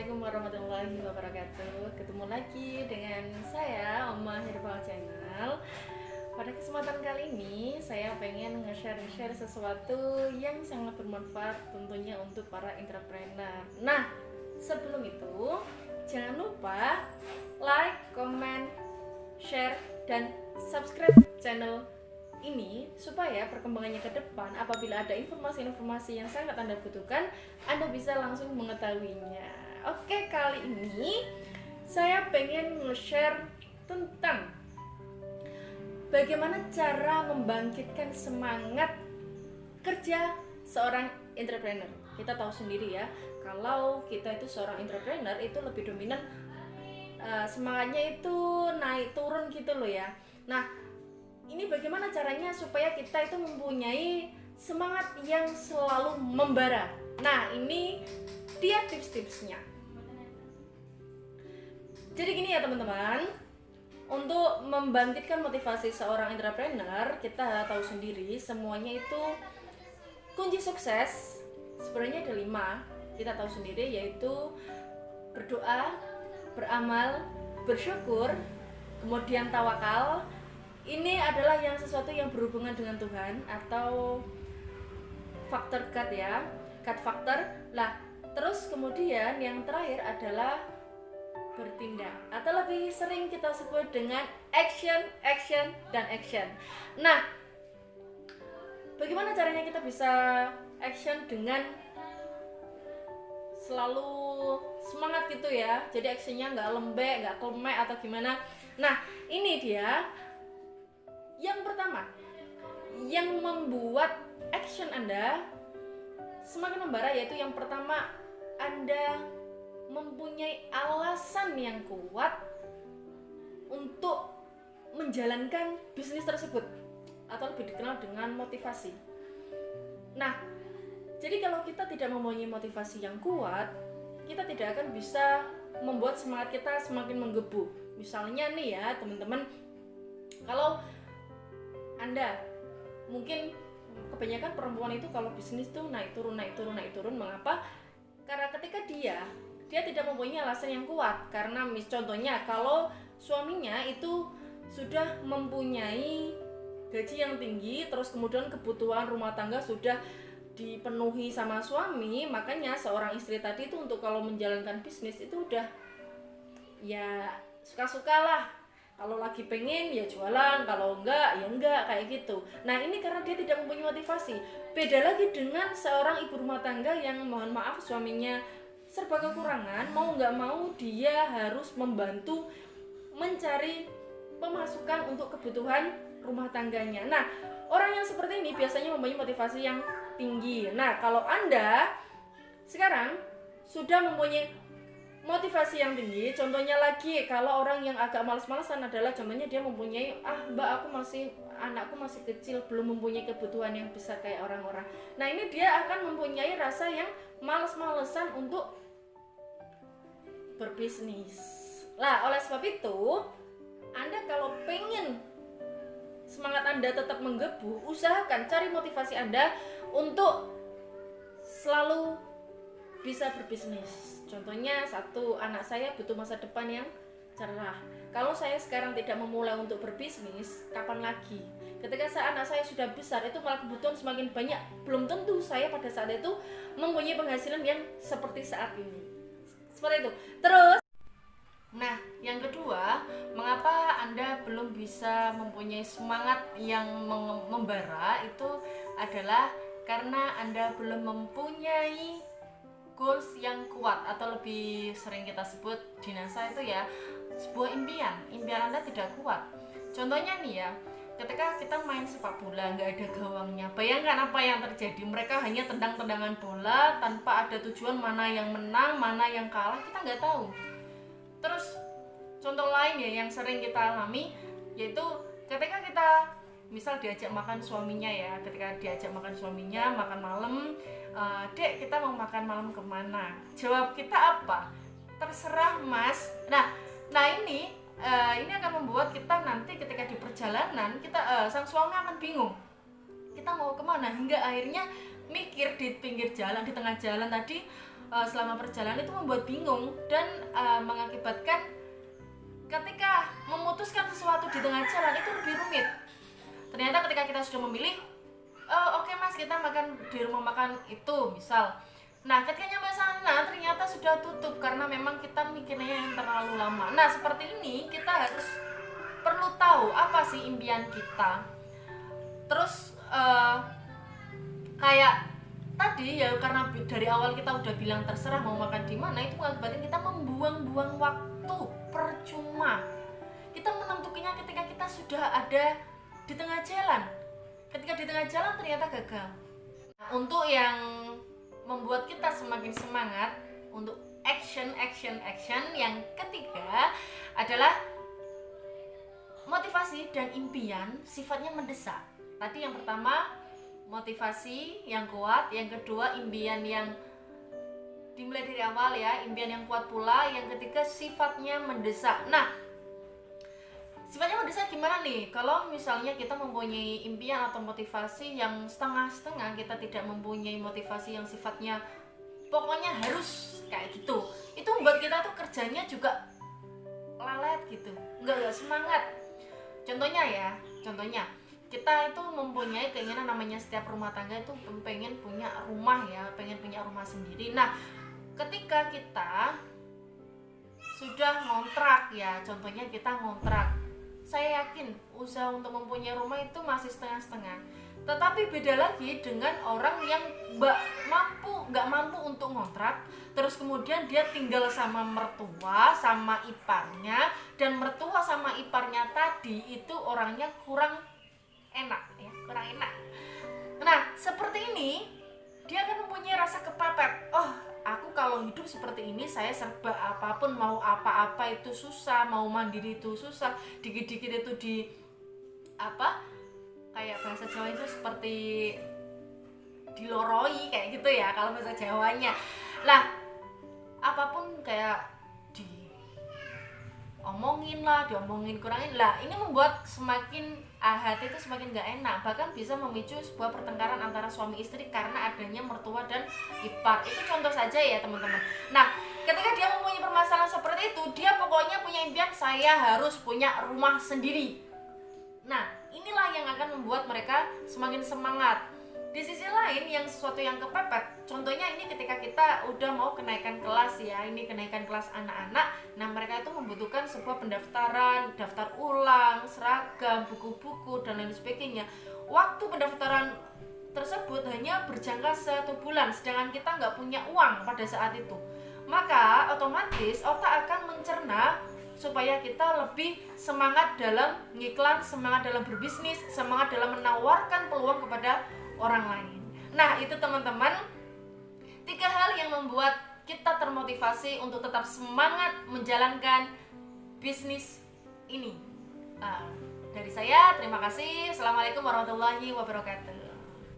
Assalamualaikum warahmatullahi wabarakatuh. Ketemu lagi dengan saya Oma Herbal Channel. Pada kesempatan kali ini saya pengen nge-share sesuatu yang sangat bermanfaat tentunya untuk para entrepreneur. Nah, sebelum itu jangan lupa like, comment, share, dan subscribe channel ini supaya perkembangannya ke depan apabila ada informasi-informasi yang sangat Anda butuhkan, Anda bisa langsung mengetahuinya. Oke, kali ini saya pengen nge-share tentang bagaimana cara membangkitkan semangat kerja seorang entrepreneur. Kita tahu sendiri ya, kalau kita itu seorang entrepreneur itu lebih dominan semangatnya itu naik turun gitu loh ya. Nah, ini bagaimana caranya supaya kita itu mempunyai semangat yang selalu membara. Nah, ini dia tips-tipsnya. Jadi gini ya teman-teman, untuk membangkitkan motivasi seorang entrepreneur, kita tahu sendiri semuanya itu kunci sukses sebenarnya ada 5. Kita tahu sendiri, yaitu berdoa, beramal, bersyukur, kemudian tawakal. Ini adalah yang sesuatu yang berhubungan dengan Tuhan atau faktor God ya, God factor. Lah, terus kemudian yang terakhir adalah bertindak atau lebih sering kita sebut dengan action, dan action. Nah, bagaimana caranya kita bisa action dengan selalu semangat gitu ya? Jadi actionnya nggak lembek, nggak klemek atau gimana? Nah, ini dia. Yang pertama, yang membuat action Anda semakin membara, yaitu yang pertama, Anda mempunyai alasan yang kuat untuk menjalankan bisnis tersebut atau lebih dikenal dengan motivasi. Nah, jadi kalau kita tidak mempunyai motivasi yang kuat, kita tidak akan bisa membuat semangat kita semakin menggebu. Misalnya nih ya teman-teman, kalau Anda mungkin kebanyakan perempuan itu kalau bisnis tuh naik turun. Mengapa? Karena ketika dia tidak mempunyai alasan yang kuat. Karena contohnya kalau suaminya itu sudah mempunyai gaji yang tinggi, terus kemudian kebutuhan rumah tangga sudah dipenuhi sama suami, makanya seorang istri tadi itu untuk kalau menjalankan bisnis itu udah ya suka-suka lah. Kalau lagi pengen ya jualan, kalau enggak ya enggak, kayak gitu. Nah, ini karena dia tidak mempunyai motivasi. Beda lagi dengan seorang ibu rumah tangga yang mohon maaf suaminya serba kekurangan, mau enggak mau dia harus membantu mencari pemasukan untuk kebutuhan rumah tangganya. Nah, orang yang seperti ini biasanya mempunyai motivasi yang tinggi. Nah, kalau Anda sekarang sudah mempunyai motivasi yang tinggi, contohnya lagi kalau orang yang agak malas-malasan adalah contohnya dia mempunyai mbak anakku masih kecil, belum mempunyai kebutuhan yang besar kayak orang-orang. Nah, ini dia akan mempunyai rasa yang malas-malesan untuk berbisnis. Lah, oleh sebab itu Anda kalau pengen semangat Anda tetap menggebu, usahakan cari motivasi Anda untuk selalu bisa berbisnis. Contohnya satu, anak saya butuh masa depan yang cerah. Kalau saya sekarang tidak memulai untuk berbisnis, kapan lagi? Ketika anak saya sudah besar, itu malah kebutuhan semakin banyak. Belum tentu saya pada saat itu mempunyai penghasilan yang seperti saat ini. Seperti itu. Terus, nah, yang kedua, mengapa Anda belum bisa mempunyai semangat yang membara itu adalah karena Anda belum mempunyai goals yang kuat atau lebih sering kita sebut di NASA itu ya sebuah impian Anda tidak kuat. Contohnya nih ya, ketika kita main sepak bola nggak ada gawangnya, bayangkan apa yang terjadi. Mereka hanya tendang-tendangan bola tanpa ada tujuan, mana yang menang mana yang kalah kita nggak tahu. Terus contoh lain ya yang sering kita alami, yaitu ketika kita misal diajak makan suaminya ya, makan malam, dek kita mau makan malam kemana? Jawab kita apa? Terserah mas. Nah ini akan membuat kita nanti ketika di perjalanan kita sang suami akan bingung kita mau kemana, hingga akhirnya mikir di pinggir jalan, di tengah jalan tadi, selama perjalanan itu membuat bingung dan mengakibatkan ketika memutuskan sesuatu di tengah jalan itu lebih rumit. Ternyata ketika kita sudah memilih, oke mas, kita makan di rumah makan itu misal. Nah ketika nyampe sana ternyata sudah tutup karena memang kita mikirnya yang terlalu lama. Nah seperti ini kita harus perlu tahu apa sih impian kita. Terus kayak tadi ya, karena dari awal kita udah bilang terserah mau makan di mana, itu mengakibatkan kita membuang-buang waktu percuma. Kita menentukannya ketika kita sudah ada di tengah jalan. Ketika di tengah jalan ternyata gagal. Nah, untuk yang membuat kita semakin semangat untuk action yang ketiga adalah motivasi dan impian sifatnya mendesak. Tadi yang pertama motivasi yang kuat, yang kedua impian yang dimulai dari awal ya, impian yang kuat pula, yang ketiga sifatnya mendesak. Nah, sifatnya mendesak gimana nih? Kalau misalnya kita mempunyai impian atau motivasi yang setengah-setengah, kita tidak mempunyai motivasi yang sifatnya pokoknya harus kayak gitu, itu membuat kita tuh kerjanya juga lalet gitu, nggak semangat. Contohnya kita itu mempunyai keinginan, namanya setiap rumah tangga itu pengen punya rumah ya, pengen punya rumah sendiri. Nah ketika kita sudah ngontrak ya, contohnya kita ngontrak, saya yakin usaha untuk mempunyai rumah itu masih setengah-setengah. Tetapi beda lagi dengan orang yang nggak mampu untuk ngontrak, terus kemudian dia tinggal sama mertua sama iparnya, dan mertua sama iparnya tadi itu orangnya kurang enak. Nah seperti ini dia akan mempunyai rasa kepepet. Oh, aku kalau hidup seperti ini saya serba apapun, mau apa-apa itu susah, mau mandiri itu susah, dikit-dikit itu kayak bahasa Jawa itu seperti diloroi kayak gitu ya kalau bahasa Jawanya. Lah apapun kayak diomongin kurangin lah, ini membuat semakin hati itu semakin gak enak, bahkan bisa memicu sebuah pertengkaran antara suami istri karena adanya mertua dan ipar. Itu contoh saja ya teman-teman. Nah ketika dia mempunyai permasalahan seperti itu, dia pokoknya punya impian, saya harus punya rumah sendiri. Nah inilah yang akan membuat mereka semakin semangat. Di sisi lain yang sesuatu yang kepepet, contohnya ini ketika kita udah mau kenaikan kelas ya, ini kenaikan kelas anak-anak. Nah mereka itu membutuhkan sebuah pendaftaran, daftar ulang, seragam, buku-buku dan lain sebagainya. Waktu pendaftaran tersebut hanya berjangka 1 bulan, sedangkan kita nggak punya uang pada saat itu. Maka otomatis otak akan mencerna supaya kita lebih semangat dalam ngiklan, semangat dalam berbisnis, semangat dalam menawarkan peluang kepada orang lain. Nah itu teman-teman 3 hal yang membuat kita termotivasi untuk tetap semangat menjalankan bisnis ini. Dari saya terima kasih. Assalamualaikum warahmatullahi wabarakatuh.